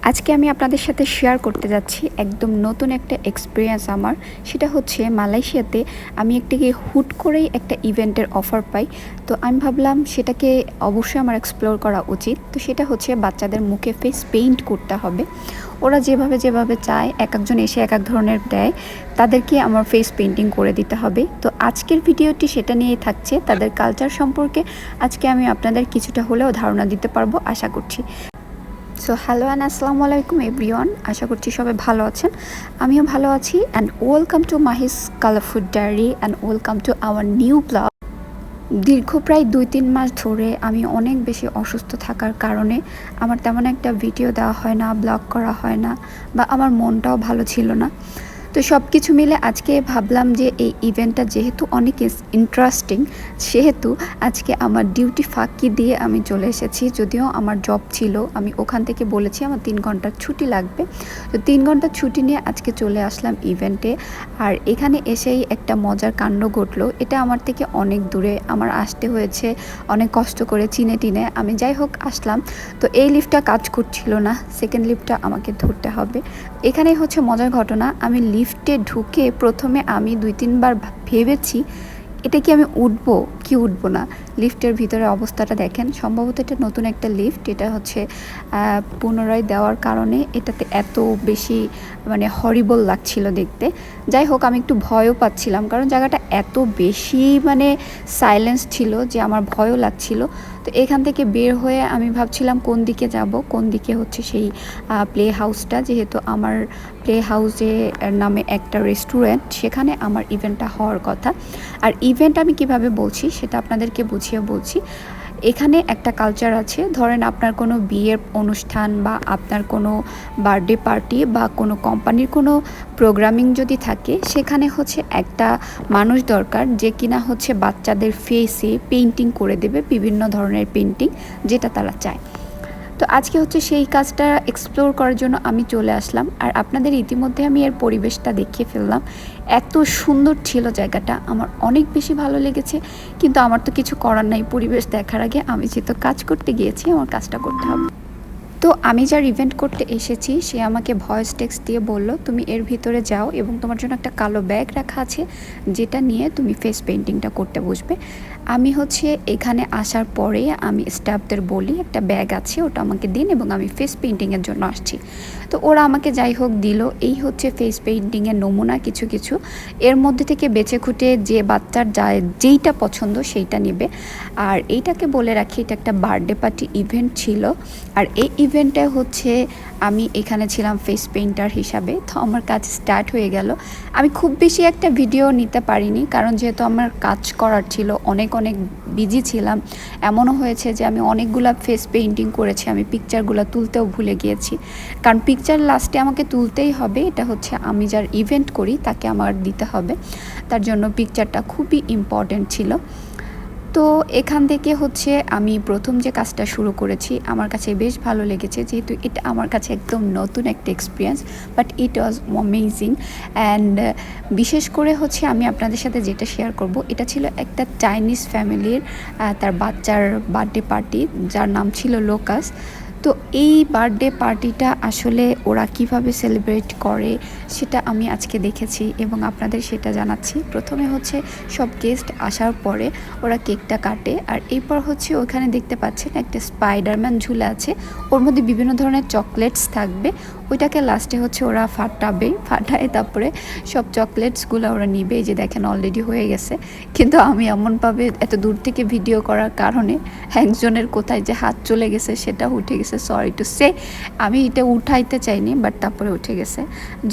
আজকে আমি আপনাদের সাথে শেয়ার করতে যাচ্ছি একদম নতুন একটা এক্সপিরিয়েন্স আমার। সেটা হচ্ছে মালয়েশিয়াতে আমি হুট করেই একটা ইভেন্টের অফার পাই। তো আমি ভাবলাম সেটাকে অবশ্যই আমার এক্সপ্লোর করা উচিত। তো সেটা হচ্ছে বাচ্চাদের মুখে ফেস পেইন্ট করতে হবে। ওরা যেভাবে চায়, এক একজন এসে এক এক ধরনের দেয়, তাদেরকে আমার ফেস পেইন্টিং করে দিতে হবে। তো আজকের ভিডিওটি সেটা নিয়েই থাকছে, তাদের কালচার সম্পর্কে আজকে আমি আপনাদের কিছুটা হলেও ধারণা দিতে পারবো আশা করছি। সো হ্যালো অ্যান্ড আসসালামু আলাইকুম এভরিওয়ান, আশা করছি সবাই ভালো আছেন, আমিও ভালো আছি। And welcome to Mahi's colourful diary and welcome to our new blog. দীর্ঘ প্রায় 2-3 মাস ধরে আমি অনেক বেশি অসুস্থ থাকার কারণে আমার তেমন একটা ভিডিও দেওয়া হয় না, ব্লগ করা হয় না, বা আমার মনটাও ভালো ছিল না। তো সব কিছু মিলে আজকে ভাবলাম যে এই ইভেন্টটা যেহেতু অনেক ইন্টারেস্টিং, সেহেতু আজকে আমার ডিউটি ফাঁকি দিয়ে আমি চলে এসেছি। যদিও আমার জব ছিল, আমি ওখান থেকে বলেছি আমার 3 ঘন্টার ছুটি লাগবে। তো 3 ঘন্টার ছুটি নিয়ে আজকে চলে আসলাম ইভেন্টে। আর এখানে এসেই একটা মজার কাণ্ড ঘটলো। এটা আমার থেকে অনেক দূরে, আমার আসতে হয়েছে অনেক কষ্ট করে চিনে টিনে। আমি যাই হোক আসলাম। তো এই লিফটটা কাজ করছিল না, সেকেন্ড লিফটটা আমাকে ধরতে হবে। এখানেই হচ্ছে মজার ঘটনা। আমি লিফটে ঢুকে প্রথমে আমি 2-3 বার ভেবেছি এটা কি আমি উঠবো কি উঠবো না। লিফটের ভিতরে অবস্থাটা দেখেন, সম্ভবত এটা নতুন একটা লিফট, এটা হচ্ছে পুনরায় দেওয়ার কারণে এটাতে এত বেশি হরিবল লাগছিল দেখতে। যাই হোক আমি একটু ভয়ও পাচ্ছিলাম, কারণ জায়গাটা এত বেশি সাইলেন্স ছিল যে আমার ভয়ও লাগছিল। তো এখান থেকে বের হয়ে আমি ভাবছিলাম কোন দিকে যাব, কোন দিকে হচ্ছে সেই প্লে হাউসটা, যেহেতু আমার প্লে হাউসে নামে একটা রেস্টুরেন্ট, সেখানে আমার ইভেন্টটা হওয়ার কথা। আর ইভেন্ট আমি কিভাবে বলছি সেটা আপনাদেরকে বুঝিয়ে বলছি। এখানে একটা কালচার আছে, ধরেন আপনার কোনো বিয়ের অনুষ্ঠান বা আপনার কোনো বার্থডে পার্টি বা কোনো কোম্পানির কোনো প্রোগ্রামিং যদি থাকে, সেখানে হচ্ছে একটা মানুষ দরকার যে কিনা হচ্ছে বাচ্চাদের ফেসে পেইন্টিং করে দেবে, বিভিন্ন ধরনের পেইন্টিং যেটা তারা চায়। তো আজকে হচ্ছে সেই কাজটা এক্সপ্লোর করার জন্য আমি চলে আসলাম। আর আপনাদের ইতিমধ্যে আমি এর পরিবেশটা দেখিয়ে ফেললাম। এত সুন্দর ছিল জায়গাটা, আমার অনেক বেশি ভালো লেগেছে। কিন্তু আমার তো কিছু করার নাই, পরিবেশ দেখার আগে আমি যেহেতু কাজ করতে গিয়েছি আমার কাজটা করতে হবে। তো আমি যার ইভেন্ট করতে এসেছি সে আমাকে ভয়েস টেক্সট দিয়ে বলল, তুমি এর ভিতরে যাও এবং তোমার জন্য একটা কালো ব্যাগ রাখা আছে, যেটা নিয়ে তুমি ফেস পেইন্টিংটা করতে বসবে। আমি হচ্ছে এখানে আসার পরে আমি স্টাফদের বলি একটা ব্যাগ আছে, ওটা আমাকে দিন এবং আমি ফেস পেইন্টিংয়ের জন্য আসছি। তো ওরা আমাকে যাই হোক দিল। এই হচ্ছে ফেস পেইন্টিংয়ের নমুনা কিছু কিছু, এর মধ্যে থেকে বেছে খুঁটে যে বাচ্চার যেইটা পছন্দ সেইটা নেবে। আর এইটাকে বলে রাখি, এটা একটা বার্থডে পার্টি ইভেন্ট ছিল। আর এই ইভেন্টে হচ্ছে আমি এখানে ছিলাম ফেস পেইন্টার হিসাবে। তো আমার কাজ স্টার্ট হয়ে গেল। আমি খুব বেশি একটা ভিডিও নিতে পারিনি, কারণ যেহেতু আমার কাজ করার ছিল, অনেক বিজি ছিলাম। এমনও হয়েছে যে আমি অনেকগুলো ফেস পেইন্টিং করেছি, আমি পিকচারগুলো তুলতেও ভুলে গিয়েছি। কারণ পিকচার লাস্টে আমাকে তুলতেই হবে, এটা হচ্ছে আমি যার ইভেন্ট করি তাকে আমার দিতে হবে, তার জন্য পিকচারটা খুবই ইম্পর্ট্যান্ট ছিল। তো এখান থেকে হচ্ছে আমি প্রথম যে কাজটা শুরু করেছি, আমার কাছে বেশ ভালো লেগেছে, যেহেতু এটা আমার কাছে একদম নতুন একটা experience, but it was amazing. And বিশেষ করে হচ্ছে আমি আপনাদের সাথে যেটা শেয়ার করব, এটা ছিল একটা চাইনিজ ফ্যামিলির তার বাচ্চার বার্থডে পার্টি, যার নাম ছিল লোকাস। তো এই বার্থডে পার্টিটা আসলে ওরা কিভাবে সেলিব্রেট করে সেটা আমি আজকে দেখেছি এবং আপনাদের সেটা জানাচ্ছি। প্রথমে হচ্ছে সব গেস্ট আসার পরে ওরা কেকটা কাটে, আর এরপর হচ্ছে ওখানে দেখতে পাচ্ছেন একটা স্পাইডারম্যান ঝুলে আছে, ওর মধ্যে বিভিন্ন ধরনের চকলেটস থাকবে। ওইটাকে লাস্টে হচ্ছে ওরা ফাটায় তারপরে সব চকলেটসগুলো ওরা নিবে। এই যে দেখেন অলরেডি হয়ে গেছে। কিন্তু আমি এমনভাবে এত দূর থেকে ভিডিও করার কারণে একজনের কোথায় যে হাত চলে গেছে সেটা উঠে গেছে, সরি টু সে। আমি এটা উঠাইতে চাইনি, বাট তারপরে উঠে গেছে।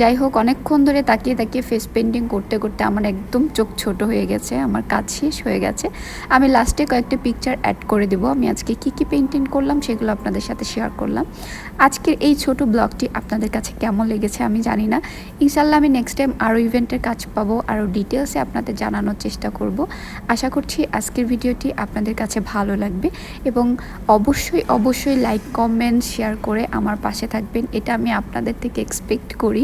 যাই হোক অনেকক্ষণ ধরে তাকিয়ে তাকিয়ে ফেস পেইন্টিং করতে করতে আমার একদম চোখ ছোট হয়ে গেছে, আমার কাজ শেষ হয়ে গেছে। আমি লাস্টে কয়েকটা পিকচার অ্যাড করে দেবো, আমি আজকে কী পেইন্টিং করলাম সেগুলো আপনাদের সাথে শেয়ার করলাম। আজকের এই ছোট ব্লগটি আপনাদের কাছে কেমন লেগেছে আমি জানি না। ইনশাল্লাহ আমি নেক্সট টাইম আরও ইভেন্টের কাজ পাবো, আরও ডিটেলসে আপনাদের জানানোর চেষ্টা করব। আশা করছি আজকের ভিডিওটি আপনাদের কাছে ভালো লাগবে এবং অবশ্যই লাইক কমেন্ট কমেন্ট শেয়ার করে আমার পাশে থাকবেন, এটা আমি আপনাদের থেকে এক্সপেক্ট করি।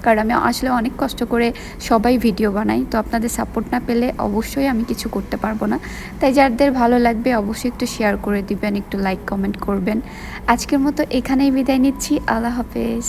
কারণ আমি আসলে অনেক কষ্ট করে সবাই ভিডিও বানাই, তো আপনাদের সাপোর্ট না পেলে অবশ্যই আমি কিছু করতে পারবো না। তাই যাদের ভালো লাগবে অবশ্যই একটু শেয়ার করে দিবেন, একটু লাইক কমেন্ট করবেন। আজকের মতো এখানেই বিদায় নিচ্ছি। আল্লাহ হাফেজ।